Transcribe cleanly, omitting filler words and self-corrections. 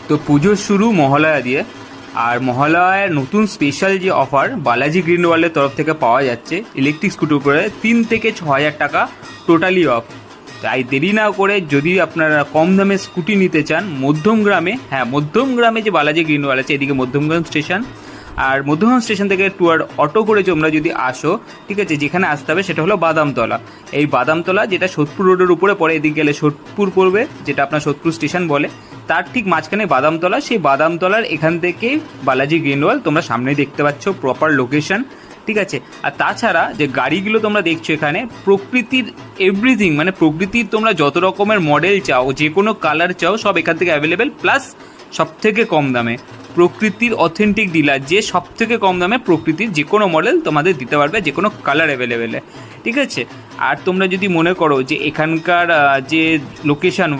তো পুজোর শুরু মহালয়া দিয়ে, আর মহালয়ার নতুন স্পেশাল যে অফার বালাজি গ্রিন ওয়ার্ল্ডের তরফ থেকে পাওয়া যাচ্ছে ইলেকট্রিক স্কুটির উপরে 3 থেকে 6,000 টাকা টোটালি অফ। তাই দেরি না করে যদি আপনারা কম দামে স্কুটি নিতে চান মধ্যমগ্রামে, হ্যাঁ মধ্যমগ্রামে যে বালাজি গ্রিন ওয়ার্ল্ড আছে এদিকে মধ্যমগ্রাম স্টেশন, আর মধ্যমগ্রাম স্টেশন থেকে টুয়ার অটো করে তোমরা যদি আসো, ঠিক আছে, যেখানে আসতে হবে সেটা হলো বাদামতলা। এই বাদামতলা যেটা সোদপুর রোডের উপরে পড়ে, এদিকে গেলে সোদপুর পড়বে, যেটা আপনার সোদপুর স্টেশন বলে, তার ঠিক মাঝখানে বাদামতলা। সেই বাদামতলার এখান থেকে বালাজি গ্রিন ওয়ার্ল্ড তোমরা সামনেই দেখতে পাচ্ছ, প্রপার লোকেশন, ঠিক আছে। আর তাছাড়া যে গাড়িগুলো তোমরা দেখছো এখানে প্রকৃতির এভরিথিং, মানে প্রকৃতির তোমরা যত রকমের মডেল চাও, যে কোনো কালার চাও, সব এখান থেকে অ্যাভেলেবেল, প্লাস সব থেকে কম দামে। প্রকৃতির অথেন্টিক ডিলার, যে সব থেকে কম দামে প্রকৃতির যে কোনো মডেল তোমাদের দিতে পারবে, যে কোনো কালার অ্যাভেলেবেলে, ঠিক আছে। আর তোমরা যদি মনে করো যে এখানকার যে লোকেশন